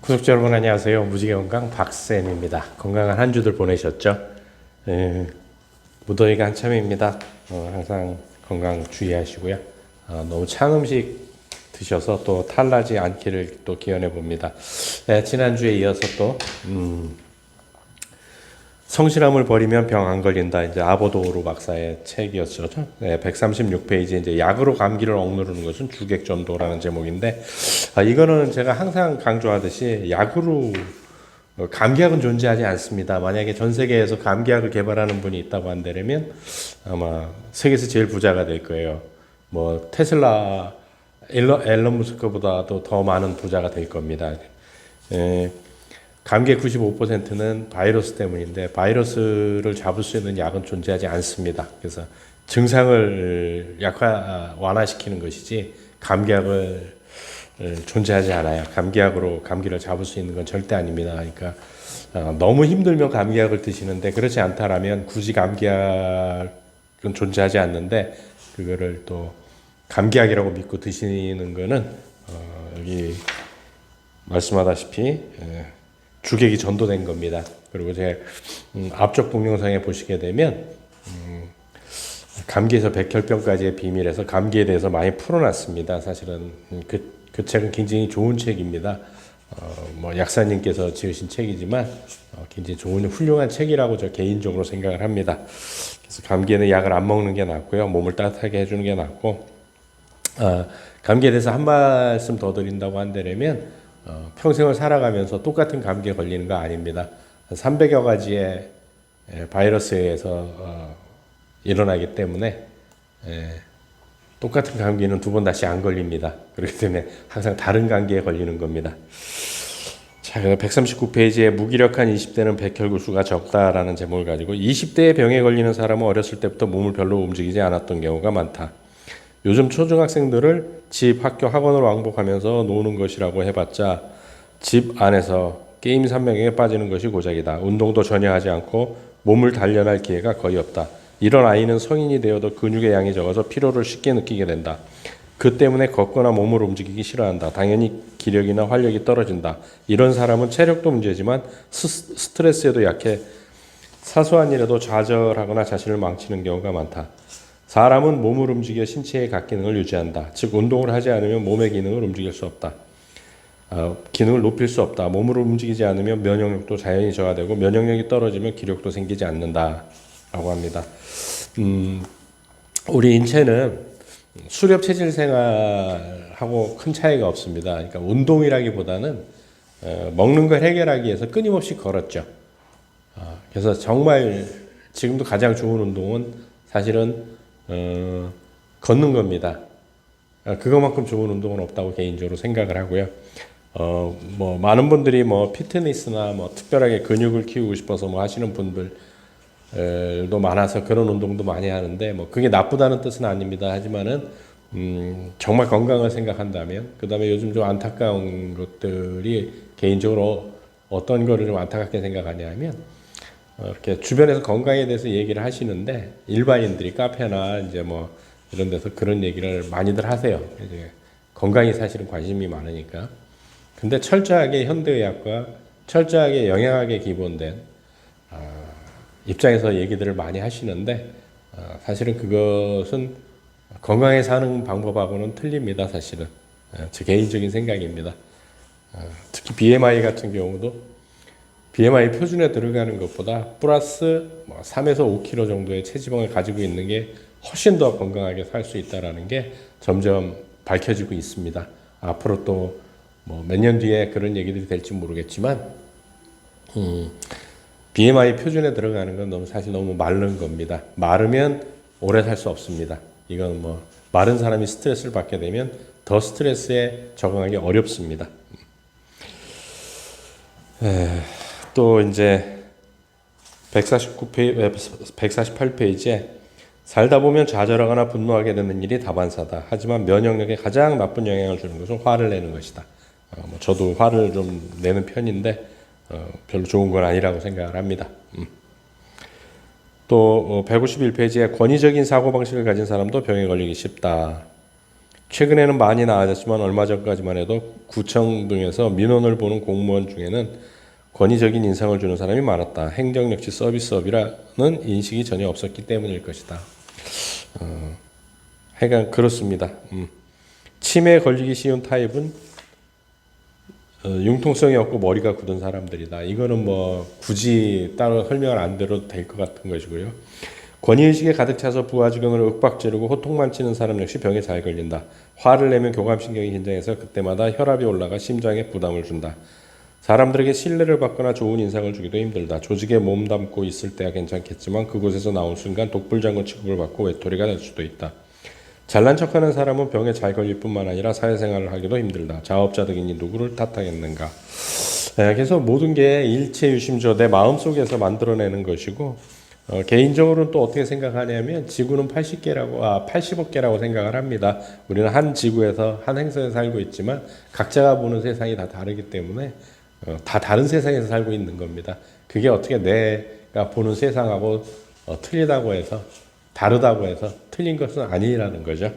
구독자 여러분 안녕하세요. 무지개 건강 박쌤입니다. 건강한 한 주들 보내셨죠? 무더위가 한참입니다. 항상 건강 주의하시고요. 너무 찬 음식 드셔서 또 탈나지 않기를 또 기원해 봅니다. 지난주에 이어서 또 성실함을 버리면 병 안 걸린다. 이제 아보도로 박사의 책이었죠. 136페이지 이제 약으로 감기를 억누르는 것은 주객전도라는 제목인데, 이거는 제가 항상 강조하듯이 약으로 감기약은 존재하지 않습니다. 만약에 전 세계에서 감기약을 개발하는 분이 있다고 한다면 아마 세계에서 제일 부자가 될 거예요. 뭐 테슬라, 앨런 머스크보다도 더 많은 부자가 될 겁니다. 감기의 95%는 바이러스 때문인데 바이러스를 잡을 수 있는 약은 존재하지 않습니다. 그래서 증상을 완화시키는 것이지 감기약을 존재하지 않아요. 감기약으로 감기를 잡을 수 있는 건 절대 아닙니다. 그러니까 너무 힘들면 감기약을 드시는데 그렇지 않다라면 굳이 감기약은 존재하지 않는데 그거를 또 감기약이라고 믿고 드시는 거는 여기 말씀하다시피 주객이 전도된 겁니다. 그리고 제 앞쪽 동영상에 보시게 되면 감기에서 백혈병까지의 비밀에서 감기에 대해서 많이 풀어놨습니다. 사실은 그 책은 굉장히 좋은 책입니다. 뭐 약사님께서 지으신 책이지만 굉장히 좋은 훌륭한 책이라고 저 개인적으로 생각을 합니다. 그래서 감기에는 약을 안 먹는 게 낫고요. 몸을 따뜻하게 해주는 게 낫고, 감기에 대해서 한 말씀 더 드린다고 한다면 평생을 살아가면서 똑같은 감기에 걸리는 거 아닙니다. 300여 가지의 바이러스에 의해서 일어나기 때문에 똑같은 감기는 두 번 다시 안 걸립니다. 그렇기 때문에 항상 다른 감기에 걸리는 겁니다. 자, 139페이지에 무기력한 20대는 백혈구수가 적다라는 제목을 가지고 20대에 병에 걸리는 사람은 어렸을 때부터 몸을 별로 움직이지 않았던 경우가 많다. 요즘 초중학생들을 집, 학교, 학원을 왕복하면서 노는 것이라고 해봤자 집 안에서 게임 산명에 빠지는 것이 고작이다. 운동도 전혀 하지 않고 몸을 단련할 기회가 거의 없다. 이런 아이는 성인이 되어도 근육의 양이 적어서 피로를 쉽게 느끼게 된다. 그 때문에 걷거나 몸을 움직이기 싫어한다. 당연히 기력이나 활력이 떨어진다. 이런 사람은 체력도 문제지만 스트레스에도 약해 사소한 일에도 좌절하거나 자신을 망치는 경우가 많다. 사람은 몸을 움직여 신체의 각 기능을 유지한다. 즉 운동을 하지 않으면 몸의 기능을 움직일 수 없다. 기능을 높일 수 없다. 몸을 움직이지 않으면 면역력도 자연히 저하되고 면역력이 떨어지면 기력도 생기지 않는다 라고 합니다. 우리 인체는 수렵 체질 생활하고 큰 차이가 없습니다. 그러니까 운동이라기보다는 먹는 걸 해결하기 위해서 끊임없이 걸었죠. 그래서 정말 지금도 가장 좋은 운동은 사실은 걷는 겁니다. 그거만큼 좋은 운동은 없다고 개인적으로 생각을 하고요. 뭐 많은 분들이 뭐 피트니스나 뭐 특별하게 근육을 키우고 싶어서 뭐 하시는 분들도 많아서 그런 운동도 많이 하는데 뭐 그게 나쁘다는 뜻은 아닙니다. 하지만은 정말 건강을 생각한다면, 그 다음에 요즘 좀 안타까운 것들이 개인적으로 어떤 거를 좀 안타깝게 생각하냐면 이렇게 주변에서 건강에 대해서 얘기를 하시는데 일반인들이 카페나 이제 뭐 이런 데서 그런 얘기를 많이들 하세요. 이제 건강이 사실은 관심이 많으니까. 근데 철저하게 현대의학과 철저하게 영양학에 기본된 입장에서 얘기들을 많이 하시는데 사실은 그것은 건강에 사는 방법하고는 틀립니다. 사실은 제 개인적인 생각입니다. 특히 BMI 같은 경우도 BMI 표준에 들어가는 것보다 플러스 3에서 5kg 정도의 체지방을 가지고 있는 게 훨씬 더 건강하게 살 수 있다는 게 점점 밝혀지고 있습니다. 앞으로 또 뭐 몇 년 뒤에 그런 얘기들이 될지 모르겠지만 BMI 표준에 들어가는 건 사실 너무 마른 겁니다. 마르면 오래 살 수 없습니다. 이건 뭐 마른 사람이 스트레스를 받게 되면 더 스트레스에 적응하기 어렵습니다. 또 이제 148페이지에 살다 보면 좌절하거나 분노하게 되는 일이 다반사다. 하지만 면역력에 가장 나쁜 영향을 주는 것은 화를 내는 것이다. 뭐 저도 화를 좀 내는 편인데 별로 좋은 건 아니라고 생각을 합니다. 또 151페이지에 권위적인 사고방식을 가진 사람도 병에 걸리기 쉽다. 최근에는 많이 나아졌지만 얼마 전까지만 해도 구청 등에서 민원을 보는 공무원 중에는 권위적인 인상을 주는 사람이 많았다. 행정 역시 서비스업이라는 인식이 전혀 없었기 때문일 것이다. 하여간 그렇습니다. 치매에 걸리기 쉬운 타입은 융통성이 없고 머리가 굳은 사람들이다. 이거는 뭐 굳이 따로 설명을 안 드려도 될 것 같은 것이고요. 권위의식에 가득 차서 부하주경을 윽박지르고 호통만 치는 사람 역시 병에 잘 걸린다. 화를 내면 교감신경이 긴장해서 그때마다 혈압이 올라가 심장에 부담을 준다. 사람들에게 신뢰를 받거나 좋은 인상을 주기도 힘들다. 조직에 몸담고 있을 때야 괜찮겠지만 그곳에서 나온 순간 독불장군 취급을 받고 외톨이가 될 수도 있다. 잘난 척하는 사람은 병에 잘 걸릴 뿐만 아니라 사회생활을 하기도 힘들다. 자업자득이니 누구를 탓하겠는가. 그래서 모든 게 일체유심조 내 마음속에서 만들어내는 것이고 개인적으로는 또 어떻게 생각하냐면 지구는 80억 개라고 생각을 합니다. 우리는 한 지구에서 한 행성에 살고 있지만 각자가 보는 세상이 다 다르기 때문에 다 다른 세상에서 살고 있는 겁니다. 그게 어떻게 내가 보는 세상하고 틀리다고 해서 다르다고 해서 틀린 것은 아니라는 거죠.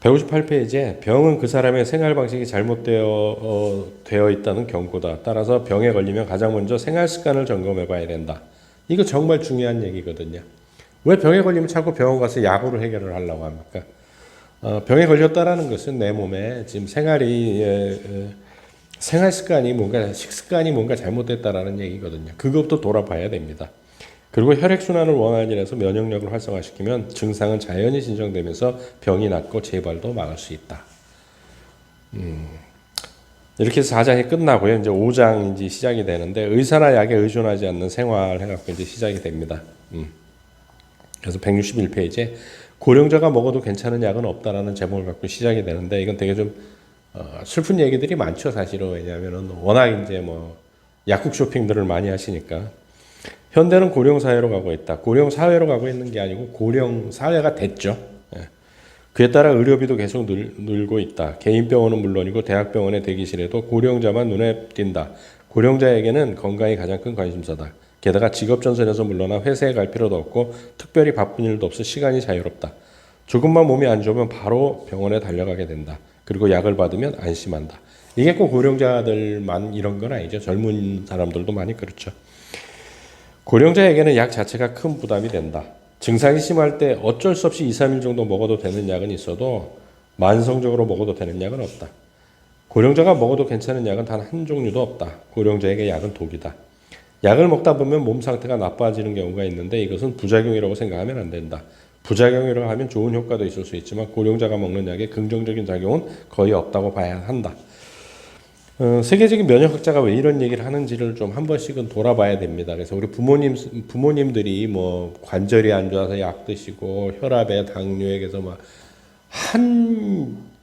158페이지에 병은 그 사람의 생활 방식이 되어 있다는 경고다. 따라서 병에 걸리면 가장 먼저 생활 습관을 점검해 봐야 된다. 이거 정말 중요한 얘기거든요. 왜 병에 걸리면 자꾸 병원 가서 약으로 해결을 하려고 합니까? 병에 걸렸다라는 것은 내 몸에 지금 생활 습관이 뭔가 식습관이 뭔가 잘못됐다라는 얘기거든요. 그것도 돌아봐야 됩니다. 그리고 혈액순환을 원활히 해서 면역력을 활성화시키면 증상은 자연히 진정되면서 병이 낫고 재발도 막을 수 있다. 이렇게 해서 4장이 끝나고요. 이제 5장이 이제 시작이 되는데 의사나 약에 의존하지 않는 생활 해갖고 이제 시작이 됩니다. 그래서 161페이지에 고령자가 먹어도 괜찮은 약은 없다라는 제목을 갖고 시작이 되는데 이건 되게 좀 슬픈 얘기들이 많죠, 사실은. 왜냐하면은 워낙 이제 뭐 약국 쇼핑들을 많이 하시니까. 현대는 고령 사회로 가고 있다. 고령 사회로 가고 있는 게 아니고 고령 사회가 됐죠. 그에 따라 의료비도 계속 늘고 있다. 개인 병원은 물론이고 대학병원의 대기실에도 고령자만 눈에 띈다. 고령자에게는 건강이 가장 큰 관심사다. 게다가 직업전선에서 물러나 회사에 갈 필요도 없고 특별히 바쁜 일도 없어 시간이 자유롭다. 조금만 몸이 안 좋으면 바로 병원에 달려가게 된다. 그리고 약을 받으면 안심한다. 이게 꼭 고령자들만 이런 건 아니죠. 젊은 사람들도 많이 그렇죠. 고령자에게는 약 자체가 큰 부담이 된다. 증상이 심할 때 어쩔 수 없이 2, 3일 정도 먹어도 되는 약은 있어도 만성적으로 먹어도 되는 약은 없다. 고령자가 먹어도 괜찮은 약은 단 한 종류도 없다. 고령자에게 약은 독이다. 약을 먹다 보면 몸 상태가 나빠지는 경우가 있는데 이것은 부작용이라고 생각하면 안 된다. 부작용이라고 하면 좋은 효과도 있을 수 있지만 고령자가 먹는 약의 긍정적인 작용은 거의 없다고 봐야 한다. 세계적인 면역학자가 왜 이런 얘기를 하는지를 좀 한 번씩은 돌아봐야 됩니다. 그래서 우리 부모님들이 뭐 관절이 안 좋아서 약 드시고 혈압에 당뇨에 계서 막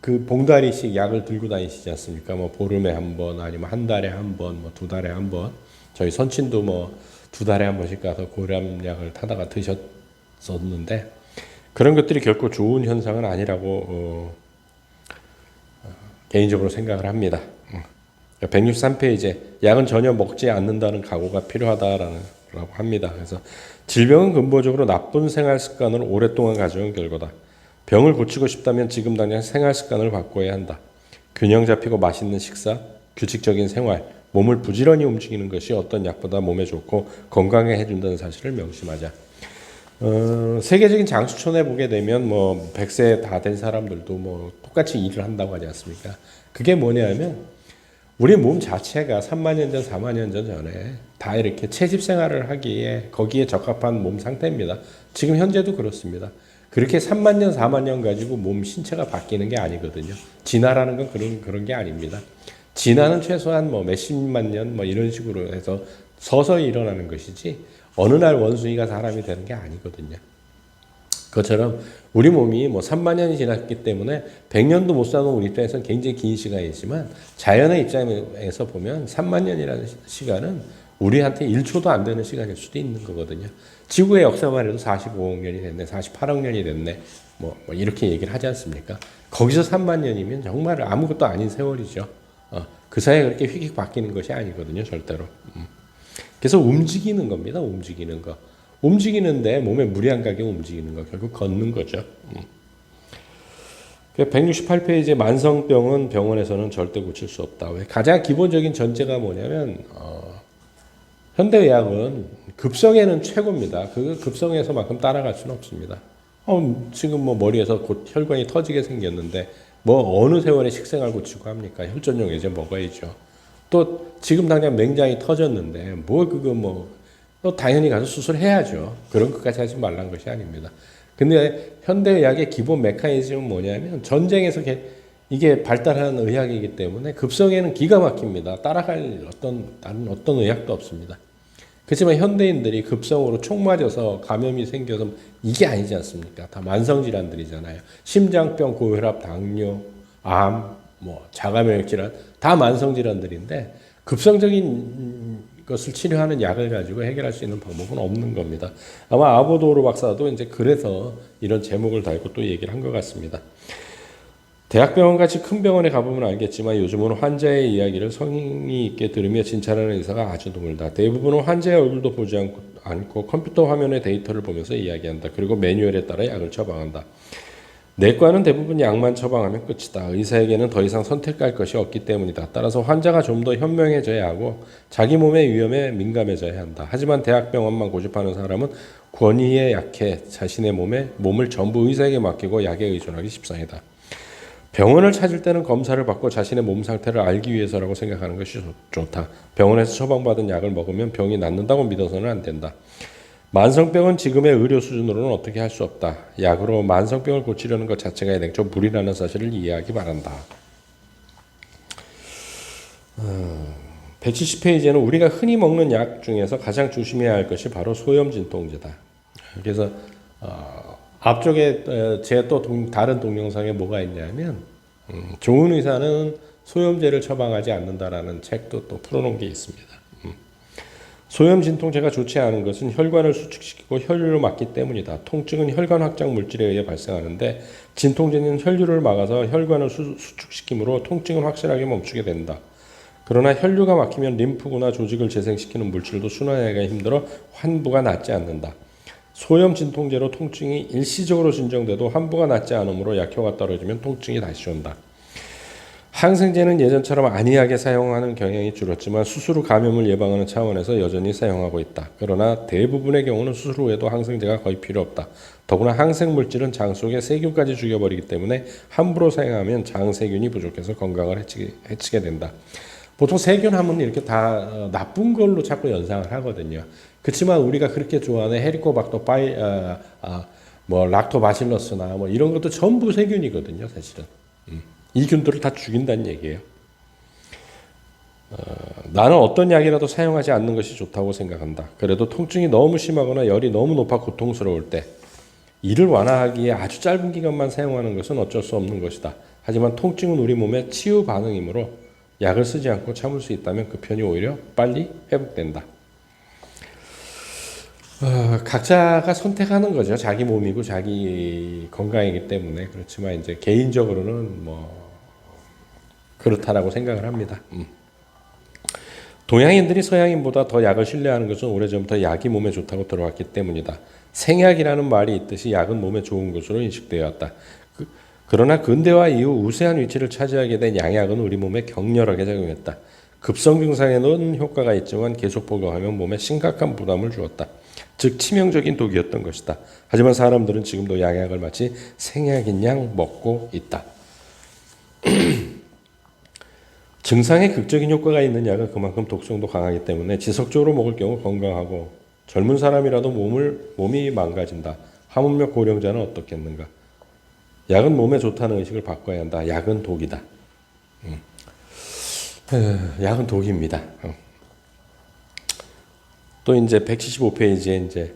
그 봉다리씩 약을 들고 다니시지 않습니까? 뭐 보름에 한 번 아니면 한 달에 한 번, 뭐 2달에 한 번. 저희 선친도 뭐 2달에 한 번씩 가서 고량약을 타다가 드셨었는데 그런 것들이 결코 좋은 현상은 아니라고 개인적으로 생각을 합니다. 163페이지에 약은 전혀 먹지 않는다는 각오가 필요하다라고 합니다. 그래서 질병은 근본적으로 나쁜 생활 습관을 오랫동안 가져온 결과다. 병을 고치고 싶다면 지금 당장 생활 습관을 바꿔야 한다. 균형 잡히고 맛있는 식사, 규칙적인 생활, 몸을 부지런히 움직이는 것이 어떤 약보다 몸에 좋고 건강에 해준다는 사실을 명심하자. 세계적인 장수촌에 보게 되면 뭐 100세 다 된 사람들도 뭐 똑같이 일을 한다고 하지 않습니까? 그게 뭐냐면 우리 몸 자체가 3만 년 전, 4만 년 전에 다 이렇게 채집 생활을 하기에 거기에 적합한 몸 상태입니다. 지금 현재도 그렇습니다. 그렇게 3만 년, 4만 년 가지고 몸 신체가 바뀌는 게 아니거든요. 진화라는 건 그런 게 아닙니다. 진화는 최소한 뭐 몇십만 년 뭐 이런 식으로 해서 서서히 일어나는 것이지 어느 날 원숭이가 사람이 되는 게 아니거든요. 그것처럼 우리 몸이 뭐 3만 년이 지났기 때문에 100년도 못 사는 우리 입장에서는 굉장히 긴 시간이지만 자연의 입장에서 보면 3만 년이라는 시간은 우리한테 1초도 안 되는 시간일 수도 있는 거거든요. 지구의 역사만 해도 45억 년이 됐네, 48억 년이 됐네, 뭐 이렇게 얘기를 하지 않습니까? 거기서 3만 년이면 정말 아무것도 아닌 세월이죠. 그 사이에 그렇게 휙휙 바뀌는 것이 아니거든요, 절대로. 그래서 움직이는 겁니다, 움직이는 거. 움직이는데 몸에 무리 안 가게 움직이는 거, 결국 걷는 거죠. 168페이지 만성병은 병원에서는 절대 고칠 수 없다. 왜? 가장 기본적인 전제가 뭐냐면 현대의학은 급성에는 최고입니다. 그 급성에서만큼 따라갈 수는 없습니다. 지금 뭐 머리에서 곧 혈관이 터지게 생겼는데 뭐 어느 세월에 식생활 고치고 합니까? 혈전용 예제 먹어야죠. 또 지금 당장 맹장이 터졌는데 또 당연히 가서 수술해야죠. 그런 것까지 하지 말라는 것이 아닙니다. 근데 현대의학의 기본 메커니즘은 뭐냐면 전쟁에서 이게 발달한 의학이기 때문에 급성에는 기가 막힙니다. 따라갈 다른 어떤 의학도 없습니다. 그렇지만 현대인들이 급성으로 총 맞아서 감염이 생겨서 이게 아니지 않습니까? 다 만성질환들이잖아요. 심장병, 고혈압, 당뇨, 암, 자가면역 질환 다 만성질환들인데 급성적인 것을 치료하는 약을 가지고 해결할 수 있는 방법은 없는 겁니다. 아마 아보도로 박사도 이제 그래서 이런 제목을 달고 또 얘기를 한 것 같습니다. 대학병원 같이 큰 병원에 가보면 알겠지만 요즘은 환자의 이야기를 성의 있게 들으며 진찰하는 의사가 아주 드물다. 대부분은 환자의 얼굴도 보지 않고 컴퓨터 화면의 데이터를 보면서 이야기한다. 그리고 매뉴얼에 따라 약을 처방한다. 내과는 대부분 약만 처방하면 끝이다. 의사에게는 더 이상 선택할 것이 없기 때문이다. 따라서 환자가 좀 더 현명해져야 하고 자기 몸의 위험에 민감해져야 한다. 하지만 대학병원만 고집하는 사람은 권위에 약해 자신의 몸을 전부 의사에게 맡기고 약에 의존하기 십상이다. 병원을 찾을 때는 검사를 받고 자신의 몸 상태를 알기 위해서라고 생각하는 것이 좋다. 병원에서 처방받은 약을 먹으면 병이 낫는다고 믿어서는 안 된다. 만성병은 지금의 의료 수준으로는 어떻게 할 수 없다. 약으로 만성병을 고치려는 것 자체가 애당초 무리라는 사실을 이해하기 바란다. 170페이지에는 우리가 흔히 먹는 약 중에서 가장 조심해야 할 것이 바로 소염진통제다. 그래서 앞쪽에 제 또 다른 동영상에 뭐가 있냐면 좋은 의사는 소염제를 처방하지 않는다라는 책도 또 풀어놓은 게 있습니다. 소염진통제가 좋지 않은 것은 혈관을 수축시키고 혈류를 막기 때문이다. 통증은 혈관 확장 물질에 의해 발생하는데 진통제는 혈류를 막아서 혈관을 수축시키므로 통증은 확실하게 멈추게 된다. 그러나 혈류가 막히면 림프구나 조직을 재생시키는 물질도 순환하기가 힘들어 환부가 낫지 않는다. 소염 진통제로 통증이 일시적으로 진정돼도 환부가 낫지 않으므로 약효가 떨어지면 통증이 다시 온다. 항생제는 예전처럼 안이하게 사용하는 경향이 줄었지만 수술 후 감염을 예방하는 차원에서 여전히 사용하고 있다. 그러나 대부분의 경우는 수술 후에도 항생제가 거의 필요 없다. 더구나 항생물질은 장 속에 세균까지 죽여버리기 때문에 함부로 사용하면 장 세균이 부족해서 건강을 해치게 된다. 보통 세균 하면 이렇게 다 나쁜 걸로 자꾸 연상을 하거든요. 그렇지만 우리가 그렇게 좋아하는 헤리코박터 락토바실러스나 이런 것도 전부 세균이거든요, 사실은. 이 균들을 다 죽인다는 얘기예요. 나는 어떤 약이라도 사용하지 않는 것이 좋다고 생각한다. 그래도 통증이 너무 심하거나 열이 너무 높아 고통스러울 때 이를 완화하기에 아주 짧은 기간만 사용하는 것은 어쩔 수 없는 것이다. 하지만 통증은 우리 몸의 치유 반응이므로 약을 쓰지 않고 참을 수 있다면 그 편이 오히려 빨리 회복된다. 각자가 선택하는 거죠. 자기 몸이고 자기 건강이기 때문에. 그렇지만 이제 개인적으로는 그렇다라고 생각을 합니다. 동양인들이 서양인보다 더 약을 신뢰하는 것은 오래전부터 약이 몸에 좋다고 들어왔기 때문이다. 생약이라는 말이 있듯이 약은 몸에 좋은 것으로 인식되어 왔다. 그러나 근대화 이후 우세한 위치를 차지하게 된 양약은 우리 몸에 격렬하게 작용했다. 급성 증상에는 효과가 있지만 계속 복용하면 몸에 심각한 부담을 주었다. 즉 치명적인 독이었던 것이다. 하지만 사람들은 지금도 양약을 마치 생약인 양 먹고 있다. 증상에 극적인 효과가 있는 약은 그만큼 독성도 강하기 때문에 지속적으로 먹을 경우 건강하고 젊은 사람이라도 몸이 망가진다. 하물며 고령자는 어떻겠는가. 약은 몸에 좋다는 의식을 바꿔야 한다. 약은 독이다. 약은 독입니다. 또 이제 175페이지에 이제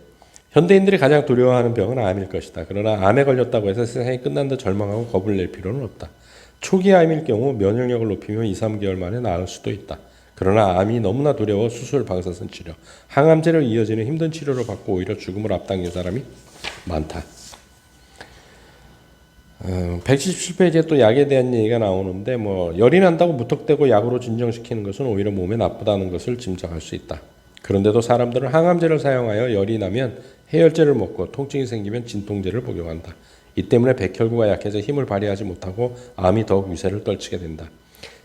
현대인들이 가장 두려워하는 병은 암일 것이다. 그러나 암에 걸렸다고 해서 세상이 끝난다 절망하고 겁을 낼 필요는 없다. 초기 암일 경우 면역력을 높이면 2, 3개월 만에 나을 수도 있다. 그러나 암이 너무나 두려워 수술, 방사선 치료, 항암제를 이어지는 힘든 치료를 받고 오히려 죽음을 앞당긴 사람이 많다. 177페이지에 또 약에 대한 얘기가 나오는데 열이 난다고 무턱대고 약으로 진정시키는 것은 오히려 몸에 나쁘다는 것을 짐작할 수 있다. 그런데도 사람들은 항암제를 사용하여 열이 나면 해열제를 먹고 통증이 생기면 진통제를 복용한다. 이 때문에 백혈구가 약해져 힘을 발휘하지 못하고 암이 더욱 위세를 떨치게 된다.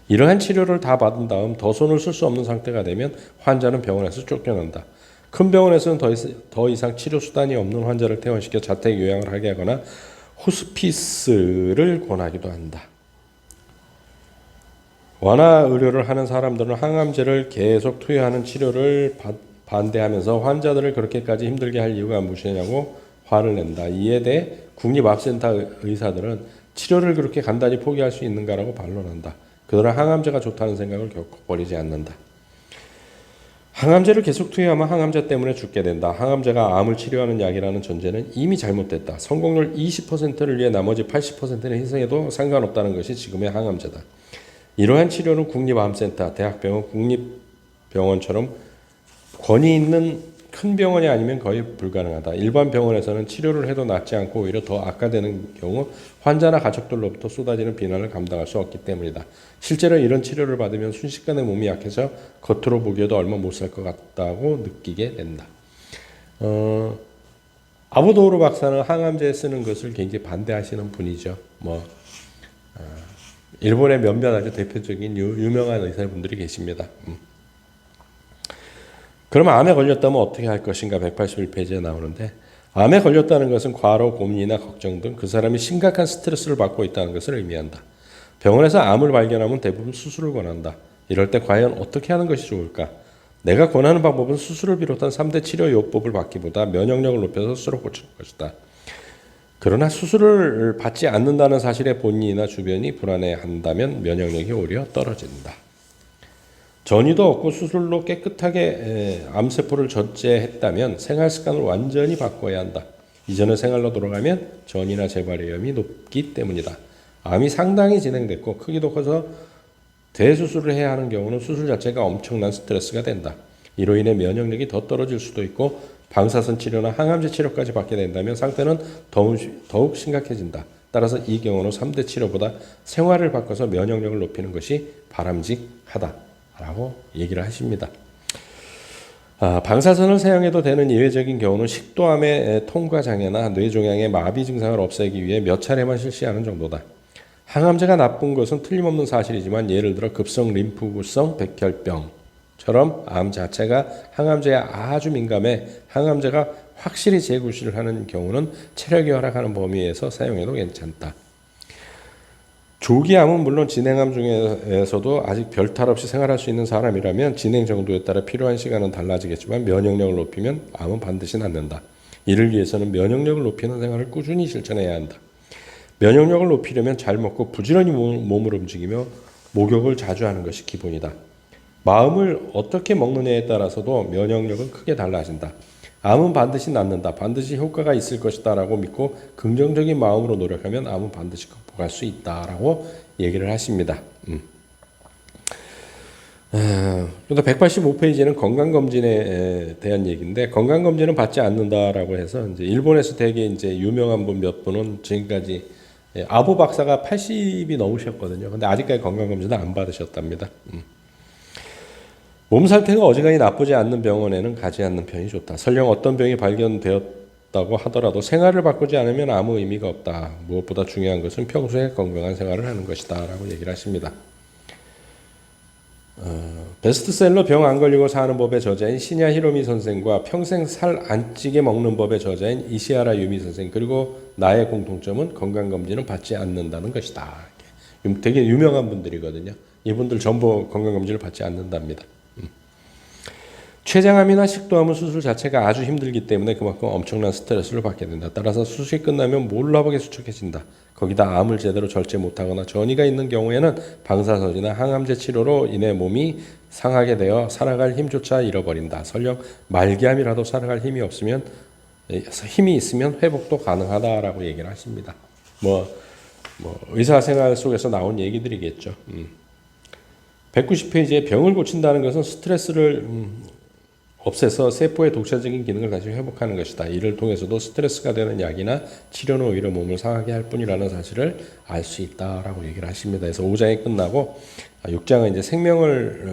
이러한 치료를 다 받은 다음 더 손을 쓸 수 없는 상태가 되면 환자는 병원에서 쫓겨난다. 큰 병원에서는 더 이상 치료 수단이 없는 환자를 퇴원시켜 자택 요양을 하게 하거나 호스피스를 권하기도 한다. 완화 의료를 하는 사람들은 항암제를 계속 투여하는 치료를 반대하면서 환자들을 그렇게까지 힘들게 할 이유가 무엇이냐고 화를 낸다. 이에 대해 국립암센터 의사들은 치료를 그렇게 간단히 포기할 수 있는가라고 반론한다. 그들은 항암제가 좋다는 생각을 결코 버리지 않는다. 항암제를 계속 투여하면 항암제 때문에 죽게 된다. 항암제가 암을 치료하는 약이라는 전제는 이미 잘못됐다. 성공률 20%를 위해 나머지 80%는 희생해도 상관없다는 것이 지금의 항암제다. 이러한 치료는 국립암센터, 대학병원, 국립병원처럼 권위 있는 큰 병원이 아니면 거의 불가능하다. 일반 병원에서는 치료를 해도 낫지 않고 오히려 더 악화되는 경우 환자나 가족들로부터 쏟아지는 비난을 감당할 수 없기 때문이다. 실제로 이런 치료를 받으면 순식간에 몸이 약해져 겉으로 보기에도 얼마 못 살 것 같다고 느끼게 된다. 아부도우르 박사는 항암제 쓰는 것을 굉장히 반대하시는 분이죠. 일본의 몇몇 아주 대표적인 유명한 의사분들이 계십니다. 그러면 암에 걸렸다면 어떻게 할 것인가 181페이지에 나오는데, 암에 걸렸다는 것은 과로, 고민이나 걱정 등 그 사람이 심각한 스트레스를 받고 있다는 것을 의미한다. 병원에서 암을 발견하면 대부분 수술을 권한다. 이럴 때 과연 어떻게 하는 것이 좋을까? 내가 권하는 방법은 수술을 비롯한 3대 치료 요법을 받기보다 면역력을 높여서 스스로 고치는 것이다. 그러나 수술을 받지 않는다는 사실에 본인이나 주변이 불안해한다면 면역력이 오히려 떨어진다. 전이도 없고 수술로 깨끗하게 암세포를 절제했다면 생활 습관을 완전히 바꿔야 한다. 이전의 생활로 돌아가면 전이나 재발의 위험이 높기 때문이다. 암이 상당히 진행됐고 크기도 커서 대수술을 해야 하는 경우는 수술 자체가 엄청난 스트레스가 된다. 이로 인해 면역력이 더 떨어질 수도 있고 방사선 치료나 항암제 치료까지 받게 된다면 상태는 더욱 심각해진다. 따라서 이 경우는 3대 치료보다 생활을 바꿔서 면역력을 높이는 것이 바람직하다라고 얘기를 하십니다. 방사선을 사용해도 되는 예외적인 경우는 식도암의 통과 장애나 뇌종양의 마비 증상을 없애기 위해 몇 차례만 실시하는 정도다. 항암제가 나쁜 것은 틀림없는 사실이지만 예를 들어 급성 림프구성 백혈병처럼 암 자체가 항암제에 아주 민감해 항암제가 확실히 재구실을 하는 경우는 체력이 허락하는 범위에서 사용해도 괜찮다. 조기암은 물론 진행암 중에서도 아직 별탈 없이 생활할 수 있는 사람이라면 진행 정도에 따라 필요한 시간은 달라지겠지만 면역력을 높이면 암은 반드시 낫는다. 이를 위해서는 면역력을 높이는 생활을 꾸준히 실천해야 한다. 면역력을 높이려면 잘 먹고 부지런히 몸을 움직이며 목욕을 자주 하는 것이 기본이다. 마음을 어떻게 먹느냐에 따라서도 면역력은 크게 달라진다. 암은 반드시 낫는다. 반드시 효과가 있을 것이다 라고 믿고 긍정적인 마음으로 노력하면 암은 반드시 극복할 수 있다 라고 얘기를 하십니다. 185페이지는 건강검진에 대한 얘기인데, 건강검진은 받지 않는다라고 해서 이제 일본에서 되게 이제 유명한 분 몇 분은 지금까지 아부 박사가 80이 넘으셨거든요. 근데 아직까지 건강검진을 안 받으셨답니다. 몸 상태가 어지간히 나쁘지 않는 병원에는 가지 않는 편이 좋다. 설령 어떤 병이 발견되었다고 하더라도 생활을 바꾸지 않으면 아무 의미가 없다. 무엇보다 중요한 것은 평소에 건강한 생활을 하는 것이다 라고 얘기를 하십니다. 베스트셀러 병 안 걸리고 사는 법의 저자인 시냐 히로미 선생과 평생 살 안 찌게 먹는 법의 저자인 이시하라 유미 선생, 그리고 나의 공통점은 건강검진은 받지 않는다는 것이다. 되게 유명한 분들이거든요. 이분들 전부 건강검진을 받지 않는답니다. 췌장암이나 식도암은 수술 자체가 아주 힘들기 때문에 그만큼 엄청난 스트레스를 받게 된다. 따라서 수술이 끝나면 몰라보게 수척해진다. 거기다 암을 제대로 절제 못하거나 전이가 있는 경우에는 방사선이나 항암제 치료로 인해 몸이 상하게 되어 살아갈 힘조차 잃어버린다. 설령 말기암이라도 살아갈 힘이 있으면 회복도 가능하다라고 얘기를 하십니다. 의사생활 속에서 나온 얘기들이겠죠. 190페이지에 병을 고친다는 것은 스트레스를 없애서 세포의 독자적인 기능을 다시 회복하는 것이다. 이를 통해서도 스트레스가 되는 약이나 치료는 오히려 몸을 상하게 할 뿐이라는 사실을 알 수 있다라고 얘기를 하십니다. 그래서 5장이 끝나고 6장은 이제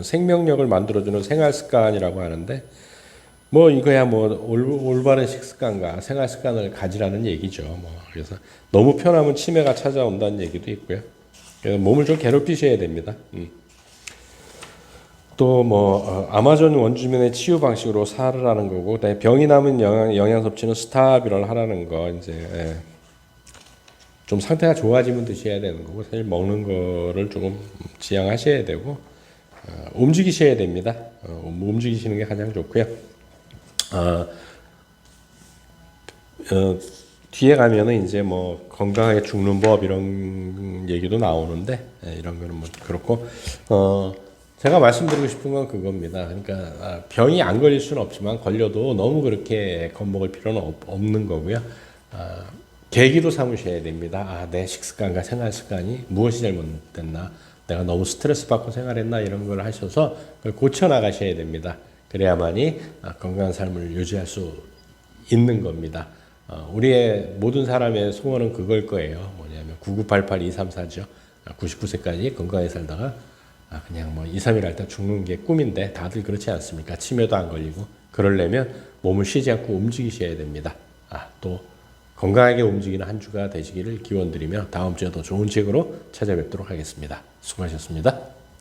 생명력을 만들어주는 생활 습관이라고 하는데, 뭐 이거야 뭐 올바른 식습관과 생활 습관을 가지라는 얘기죠. 뭐 그래서 너무 편하면 치매가 찾아온다는 얘기도 있고요. 그래서 몸을 좀 괴롭히셔야 됩니다. 또 뭐 아마존 원주민의 치유 방식으로 살으라는 거고, 병이 남은 영양 섭취는 스탑이를 하라는 거. 이제 좀 상태가 좋아지면 드셔야 되는 거고, 사실 먹는 거를 조금 지양하셔야 되고, 움직이셔야 됩니다. 움직이시는 게 가장 좋고요. 뒤에 가면은 이제 뭐 건강하게 죽는 법 이런 얘기도 나오는데, 이런 거는 뭐 그렇고, 제가 말씀드리고 싶은 건 그겁니다. 그러니까 병이 안 걸릴 수는 없지만 걸려도 너무 그렇게 겁먹을 필요는 없는 거고요. 계기로 삼으셔야 됩니다. 내 식습관과 생활 습관이 무엇이 잘못됐나, 내가 너무 스트레스 받고 생활했나 이런 걸 하셔서 그걸 고쳐 나가셔야 됩니다. 그래야만이 건강한 삶을 유지할 수 있는 겁니다. 우리의 모든 사람의 소원은 그걸 거예요. 뭐냐면 9988234죠. 99세까지 건강하게 살다가 그냥 뭐 2, 3일 할 때 죽는 게 꿈인데 다들 그렇지 않습니까? 치매도 안 걸리고. 그러려면 몸을 쉬지 않고 움직이셔야 됩니다. 또 건강하게 움직이는 한 주가 되시기를 기원드리며 다음 주에 더 좋은 책으로 찾아뵙도록 하겠습니다. 수고하셨습니다.